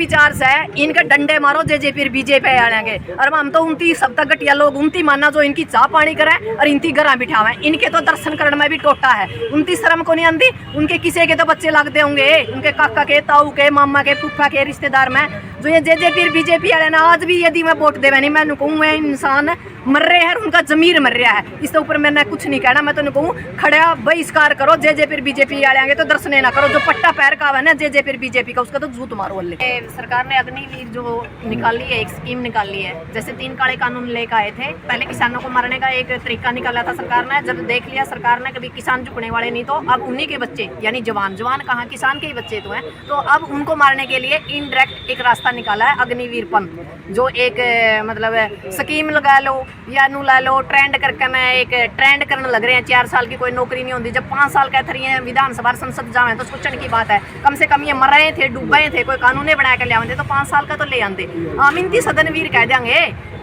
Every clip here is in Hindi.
विचार से है इनके डंडे मारो जेजेपी बीजेपी वाले के। और हम तो उनती सब तक घटिया लोग उनती माना जो इनकी चाह पानी करे और इनती घर बिठावे। इनके तो दर्शन करने में भी टोटा है, उनती शर्म को नहीं आती। उनके किसी के तो बच्चे लगते होंगे, उनके काका के, ताऊ के, मामा के, फूफा के रिश्तेदार में जो ये जेजेपी बीजेपी वाले ना आज भी यदि मैं वोट देवे नहीं मैं कहूँ इंसान मर रहे हैं, उनका जमीर मर रहा है। इसके ऊपर मैंने कुछ नहीं कहना। मैं तो कहूँ खड़ा बहिष्कार करो जेजेपी बीजेपी वाले आएंगे तो दर्शन ना करो। जो पट्टा पैर का है ना जेजेपी बीजेपी का उसका तो जूत मारो वाले। सरकार ने अग्निवीर जो निकाली है, एक स्कीम निकाली है। जैसे 3 काले कानून लेकर आए थे, पहले किसानों को मारने का एक तरीका निकाला था सरकार ने। जब देख लिया सरकार ने कभी किसान झुकने वाले नहीं, तो अब उन्हीं के बच्चे यानी जवान कहाँ किसान के ही बच्चे तो हैं, तो अब उनको मारने के लिए इनडायरेक्ट एक रास्ता निकाला है अग्निवीर पंथ। जो एक मतलब स्कीम लगा लो या नू ला लो, ट्रेंड करके मैं एक ट्रेंड करने लग रहे हैं। 4 साल की कोई नौकरी नहीं होती, जब 5 साल कह रही है विधानसभा संसद जावे तो सोचने की बात है। कम से कम ये मर रहे थे, डूबे थे, कोई कानून बना के ले आते तो 5 साल का तो ले आते। हम इनती सदनवीर कह देंगे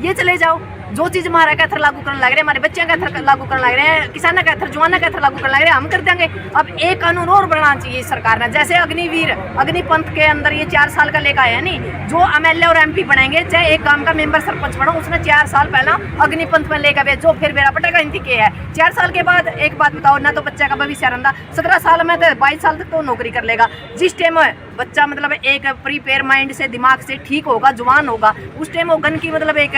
ये चले जाओ। जो चीज़ हमारा कैथर लागू करने लग रहे हैं, हमारे बच्चे कैथर लागू करने लग रहे हैं, किसानों कैथर जवाना कैथर लागू करने लग रहे हैं, हम कर देंगे। अब एक कानून और बनाना चाहिए सरकार ने। जैसे अग्निवीर अग्निपंथ के अंदर ये 4 साल का लेकर आया नहीं, जो MLA और MP बनेंगे, चाहे एक गांव का मेंबर सरपंच बनो, उसने 4 साल पहला अग्निपंथ में लेकर भेजो, फिर बेड़ा पटेगा इनकी के है। 4 साल के बाद एक बात बताओ ना, तो बच्चे का भविष्य रहता 17 साल में तो 22 साल तक तो नौकरी कर लेगा। जिस टाइम बच्चा मतलब एक प्रीपेयर माइंड से दिमाग से ठीक होगा, जवान होगा, उस टाइम वो गन की मतलब एक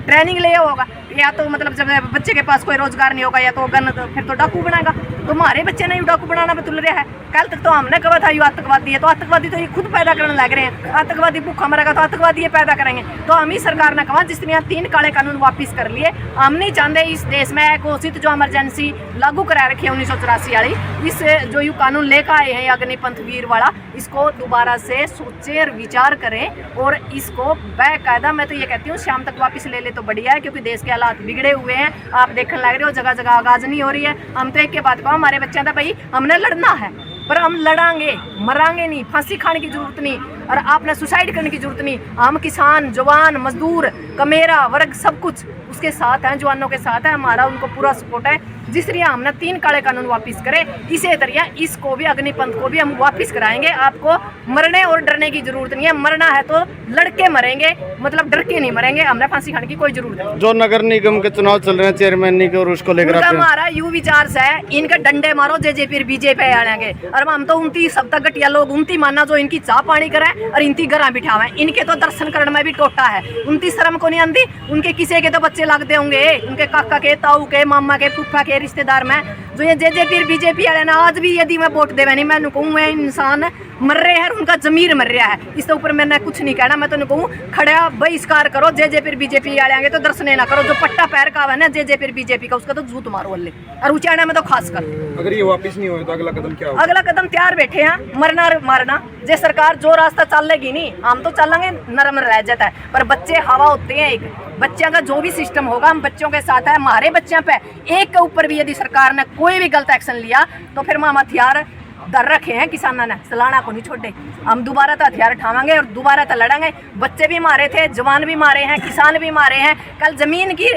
ट्रेनिंग ले होगा। या तो मतलब जब बच्चे के पास कोई रोजगार नहीं होगा या तो गन तो फिर तो डाकू बनाएगा। तो हमारे बच्चे ने डाकू बनाना भी तुल रहा है। कल तक तो हमने कहा था ये आतंकवादी है, तो आतंकवादी तो ये खुद पैदा करने लग रहे हैं। आतंकवादी भूखा मरेगा तो आतंकवादी ये पैदा करेंगे। तो हम ही सरकार ने कहा जिसने 3 काले कानून वापिस कर लिए। हम नहीं चाहते इस देश में घोषित जो इमरजेंसी लागू करा रखी है 1984 वाली, इस जो यू कानून लेकर आए हैं अग्निपंथ वीर वाला, इसको दोबारा से सोचें और विचार करें और इसको बाकायदा मैं तो ये कहती हूँ शाम तक वापस ले ले तो बढ़िया है, क्योंकि देश के हालात बिगड़े हुए हैं। आप देखने लग रहे हो जगह जगह आगाज नहीं हो रही है। हम तो एक के बाद कहो हमारे बच्चे था भाई हमने लड़ना है, पर हम लड़ांगे, मरांगे नहीं। फांसी खाने की जरूरत नहीं और आपने सुसाइड करने की जरूरत नहीं। हम किसान, जवान, मजदूर, कमेरा वर्ग सब कुछ उसके साथ हैं, जवानों के साथ है। हमारा उनको पूरा सपोर्ट है। जिस तरह हमने 3 काले कानून वापस करे, इसी तरह इसको भी अग्निपंथ को भी हम वापस कराएंगे। आपको मरने और डरने की जरूरत नहीं है। मरना है तो लड़के मरेंगे, मतलब डर के नहीं मरेंगे। हमने फांसी खाने की कोई जरूरत नहीं। जो नगर निगम के चुनाव चल रहे हैं चेयरमैन के और उसको लेकर हमारा यू विचार से है इनके डंडे मारो जेजेपी बीजेपी वाले के। और हम तो उनती सब तक घटिया लोग उनती माना जो इनकी चाह पानी करे और इनती घर बिठावे। इनके तो दर्शन करने में भी टोटा है, उनती शर्म को नहीं आती। उनके किसी के तो बच्चे लगते होंगे, उनके काका के, ताऊ के, मामा के, फूफा के रिश्तेदार में जो ये जेजेपी बीजेपी वाले ना आज भी यदि मैं वोट देवे नहीं मैं कहूँ इंसान मर रहे हैं, उनका जमीर मर रहा है। इसके ऊपर मैंने कुछ नहीं कहना। मैं तो कहूँ खड़ा बहिष्कार करो जेजेपी बीजेपी वाले आएंगे तो दर्शन ना करो। जो पट्टा पैर का है ना जेजेपी बीजेपी का उसका तो जूत मारो वाले। और उचाना में तो खास कर अगर ये वापस नहीं हो तो अगला कदम क्या होगा? अगला कदम तैयार बैठे हैं, मरना मारना। जे सरकार जो रास्ता चलेगी नहीं, हम तो चलेंगे नरम रह जाता है, पर बच्चे हवा होते हैं। एक बच्चा का जो भी सिस्टम होगा हम बच्चों के साथ है। हमारे बच्चों पे एक के ऊपर भी यदि सरकार ने कोई भी गलत एक्शन लिया तो फिर हम हथियार डर रखे हैं किसानों ने, सलाना को नहीं छोड़े। हम दोबारा तो हथियार उठावेंगे और दोबारा तो लड़ेंगे। बच्चे भी मारे थे, जवान भी मारे हैं, किसान भी मारे हैं। कल जमीन की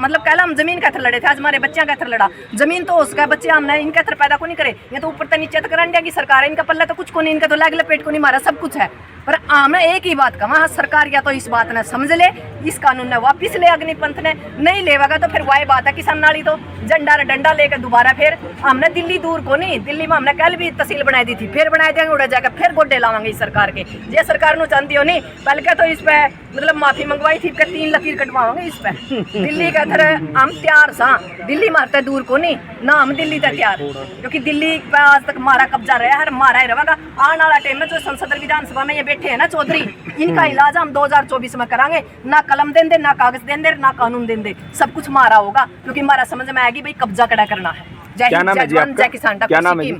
मतलब कल हम जमीन का लड़े थे, आज हमारे बच्चे का लड़ा। जमीन तो उसका बच्चे हमने इनका पैदा को नहीं करे। ये तो ऊपर तो नीचे तक इंडिया की सरकार है, इनका पल्ला तो कुछ को नहीं, इनका तो लैग लपेट को नहीं मारा, सब कुछ है। पर हमने एक ही बात कहा, सरकार या तो इस बात ने समझ ले, इस कानून ने वापिस ले, अग्निपंथ ने नहीं लेवागा तो फिर वाई बात है किसान नाली तो झंडा डंडा लेकर दोबारा फिर हमने दिल्ली दूर को नहीं, दिल्ली में हमने कल भी तहसील बनाई दी थी, फिर बनाई देंगे उड़ा जाकर फिर गोड्डे लावांगे इस सरकार के। ये सरकार नु चाहती हो नहीं, पहले क्या तो इस पे मतलब माफी मंगवाई थी, 3 लकीर कटवाओगे इस पे। दिल्ली का इधर हम तैयार सा, दिल्ली मारते दूर को नहीं ना, हम दिल्ली तक तैयार, क्योंकि दिल्ली पे आज तक हमारा कब्जा रहा है, मारा ही रहेगा। आने वाला टाइम में जो संसद विधानसभा में ये बैठे हैं ना चौधरी, इनका इलाज हम 2024 में करांगे। ना कलम देंदे, ना कागज देंदे, ना कानून देंदे, सब कुछ मारा होगा, क्योंकि हमारा समझ में आएगी भाई कब्जा कड़ा करना है। जय हिंद, जय जवान, जय किसान। क्या नाम है?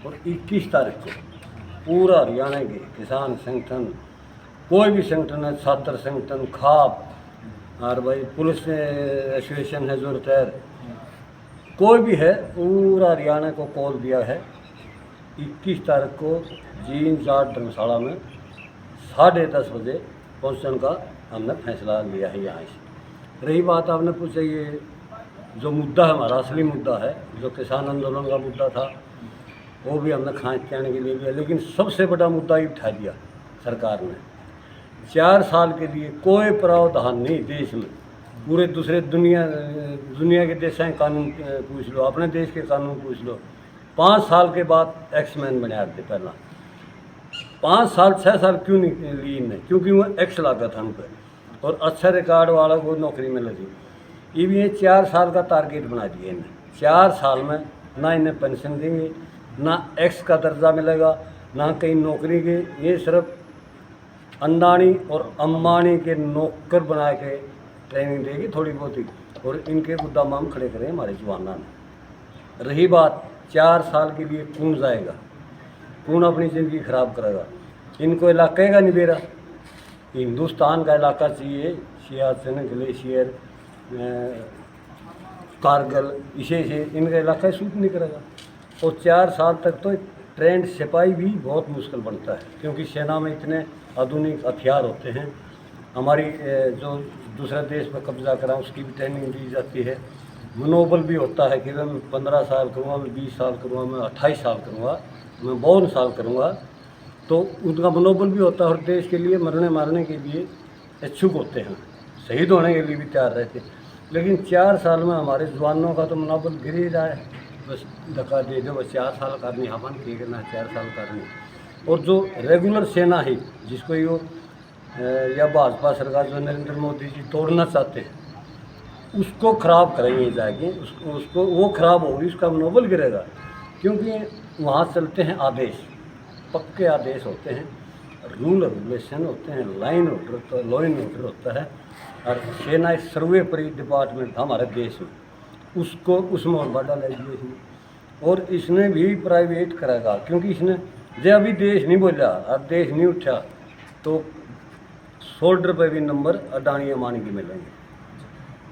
और 21 तारीख को पूरा हरियाणा के किसान संगठन, कोई भी संगठन है, छात्र संगठन, खाप और भाई पुलिस एसोसिएशन है, जरूरत है, कोई भी है, पूरा हरियाणा को कॉल दिया है 21 तारीख को जीन जाट धर्मशाला में 10:30 बजे पहुँचने का हमने फैसला लिया है। यहाँ से रही बात आपने पूछा, ये जो मुद्दा है हमारा असली मुद्दा है, जो किसान आंदोलन का मुद्दा था, वो भी हमने खांच के आने के लिए लिया, लेकिन सबसे बड़ा मुद्दा ये उठा दिया सरकार ने 4 साल के लिए कोई प्रावधान नहीं देश में। पूरे दूसरे दुनिया के देश हैं, कानून पूछ लो, अपने देश के कानून पूछ लो। 5 साल के बाद एक्समैन बना थे पहला। 5 साल 6 साल क्यों नहीं ली इनने? क्योंकि वो एक्स लगा था उन पर और अच्छा रिकॉर्ड वाला वो नौकरी में लगी। ये 4 साल का टारगेट बना दिया इन्हें। 4 साल में ना इन्हें पेंशन देंगे, ना एक्स का दर्जा मिलेगा, ना कहीं नौकरी के। ये सिर्फ अंडानी और अंबानी के नौकर बना के ट्रेनिंग देगी थोड़ी बहुत ही, और इनके गुद्दाम हम खड़े करें हमारे जवाना ने। रही बात 4 साल के लिए कौन जाएगा, कौन अपनी ज़िंदगी ख़राब करेगा? इनको इलाके का नहीं बेरा, हिंदुस्तान का इलाका चाहिए। सियाचिन, ग्लेशियर, कारगिल, इसे इनका इलाका सूट नहीं करेगा। और 4 साल तक तो ट्रेंड सिपाही भी बहुत मुश्किल बनता है, क्योंकि सेना में इतने आधुनिक हथियार होते हैं। हमारी जो दूसरे देश पर कब्जा करा उसकी भी ट्रेनिंग दी जाती है। मनोबल भी होता है कि मैं 15 साल करूँगा, मैं 20 साल करूँगा, मैं 28 साल करूँगा, मैं 52 साल करूँगा। तो उनका मनोबल भी होता है और देश के लिए मरने मारने के लिए इच्छुक होते हैं, शहीद होने के लिए भी तैयार रहते हैं। लेकिन 4 साल में हमारे जवानों का तो मनोबल गिर ही रहा है। बस धक्का दे दो, बस 4 साल करनी, हवन की करना 4 साल करनी। और जो रेगुलर सेना है जिसको ये या भाजपा सरकार जो नरेंद्र मोदी जी तोड़ना चाहते हैं, उसको ख़राब करेंगे जाके, उसको वो ख़राब होगी, उसका मनोबल गिरेगा। क्योंकि वहाँ चलते हैं आदेश, पक्के आदेश होते हैं, रूल रेगुलेशन होते हैं, line order, law and order होता है। और सेना एक सर्वोपरि डिपार्टमेंट था हमारे देश में, उसको उसमें और बढ़ा डालेगी इसने। और इसने भी प्राइवेट करेगा, क्योंकि इसने जो अभी देश नहीं बोला और देश नहीं उठा तो शोल्डर पे भी नंबर अडानी अमानी के मिलेंगे।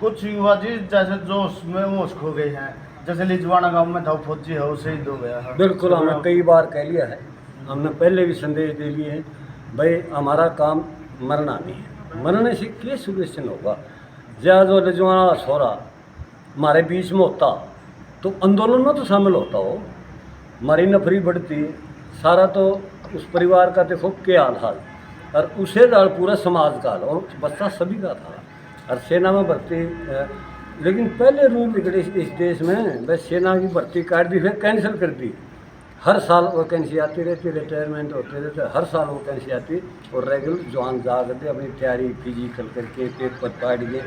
कुछ युवा जी जैसे जोश में होश खो गए हैं, जैसे लिजवाना गांव में था फौजी है, वो शहीद हो गया है। बिल्कुल, हमने कई बार कह लिया है, हमने पहले भी संदेश दे लिए हैं, भाई हमारा काम मरना नहीं है। मरने से क्या सोल्यूशन होगा? जहाँ जो लिजवाना छोरा हमारे बीच में होता तो आंदोलन में तो शामिल होता हो, हमारी नफरी बढ़ती, सारा तो उस परिवार का देखो क्या हाल, और उसे दाल पूरा समाज का हाल, और बच्चा सभी का था। और सेना में भर्ती, लेकिन पहले रूल बिगड़े इस देश में, बस सेना की भर्ती काट दी, फिर कैंसिल कर दी। हर साल वैकेंसी आती रहती, रिटायरमेंट होते रहते, हर साल वैकेंसी आती, और रेगुलर जवान जा करते अपनी तैयारी फिजिकल करके पेपर पाट गए,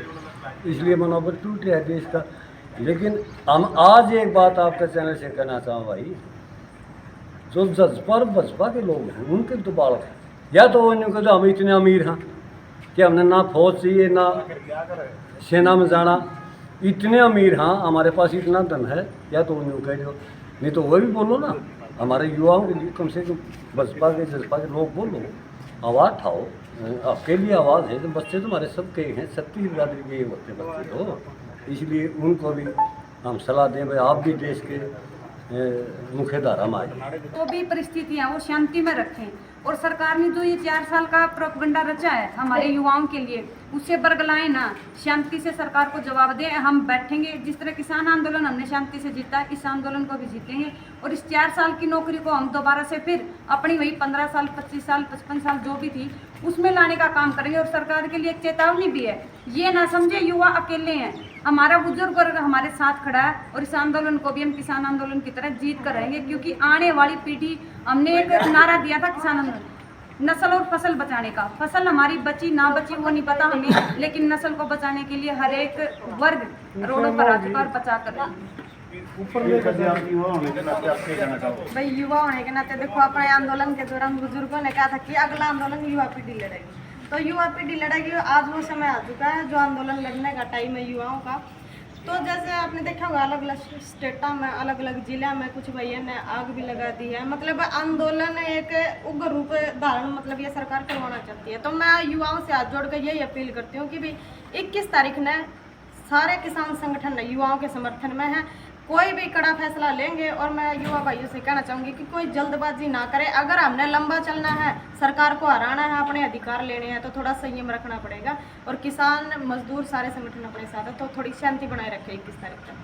इसलिए मनोबल टूट रहा है देश का। लेकिन हम आज एक बात आपके चैनल से कहना चाहूँ भाई, जो जज्बा और बजपा के लोग हैं उनके तो बालक हैं, या तो उन्होंने कहा हम इतने अमीर हैं कि हमने ना फौज चाहिए ना सेना में जाना, इतने अमीर हैं हमारे पास इतना धन है, या तो उन्हें कह दो, नहीं तो वह भी बोलो ना हमारे युवाओं के लिए, कम से कम बसपा के जज्बा के लोग बोलो, आवाज़ उठाओ, आपके लिए आवाज़ है। तो बच्चे तुम्हारे सबके हैं, 36 बिरादरी के होते बच्चे, तो इसलिए उनको भी हम सलाह दें भाई आप भी देश के मुख्य धारा में आए। तो भी परिस्थितियाँ वो शांति में रखें, और सरकार ने जो ये 4 साल का प्रोपगंडा रचा है हमारे युवाओं के लिए, उससे बरगलाएं ना, शांति से सरकार को जवाब दें। हम बैठेंगे, जिस तरह किसान आंदोलन हमने शांति से जीता, इस आंदोलन को भी जीतेंगे। और इस 4 साल की नौकरी को हम दोबारा से फिर अपनी वही 15 साल 25 साल 55 साल जो भी थी उसमें लाने का काम करेंगे। और सरकार के लिए एक चेतावनी भी है, ये ना समझे युवा अकेले हैं, हमारा बुजुर्ग वर्ग हमारे साथ खड़ा है, और इस आंदोलन को भी हम किसान आंदोलन की तरह जीत कर रहेंगे। क्योंकि आने वाली पीढ़ी, हमने एक नारा दिया था किसान आंदोलन, नस्ल और फसल बचाने का। फसल हमारी बची ना बची वो नहीं पता हमें, लेकिन नस्ल को बचाने के लिए हर एक वर्ग रोडों पर आ चुका और बचा कर भाई। युवा होने के नाते देखो, अपने आंदोलन के दौरान बुजुर्गों ने कहा था कि अगला आंदोलन युवा पीढ़ी लड़ेगी, तो युवा पीढ़ी लड़ेगी। आज वो समय आ चुका है जो आंदोलन लड़ने का टाइम है युवाओं का। तो जैसे आपने देखा होगा अलग अलग स्टेटों में, अलग अलग जिला में कुछ भैया ने आग भी लगा दी है। मतलब आंदोलन एक उग्र रूप धारण मतलब ये सरकार करवाना चाहती है। तो मैं युवाओं से हाथ जोड़ कर यही अपील करती हूँ कि भाई 21 तारीख ने सारे किसान संगठन युवाओं के समर्थन में है, कोई भी कड़ा फैसला लेंगे। और मैं युवा भाइयों से कहना चाहूँगी कि कोई जल्दबाजी ना करे। अगर हमने लंबा चलना है, सरकार को हराना है, अपने अधिकार लेने हैं, तो थोड़ा संयम रखना पड़ेगा। और किसान मजदूर सारे संगठन अपने साथ है, तो थोड़ी शांति बनाए रखे 21 तारीख तक।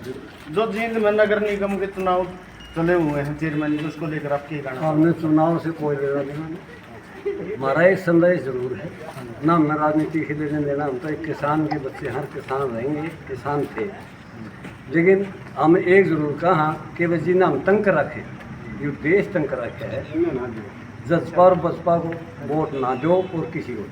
जी, जो जींद में नगर निगम के चुनाव चले हुए हैं चेयरमैन, उसको लेकर आप क्या कहना? हमने चुनाव से कोई लेना देना नहीं, हमारा एक संदेश जरूर है ना, हमें राजनीति के लेने देना, हम तो एक किसान के बच्चे, हर किसान रहेंगे, किसान थे, लेकिन हम एक जरूर कहा कि भाई जिन्हें हम तंग रखे, ये देश तंग रखे है, जसपा और बसपा को वोट ना दो और किसी को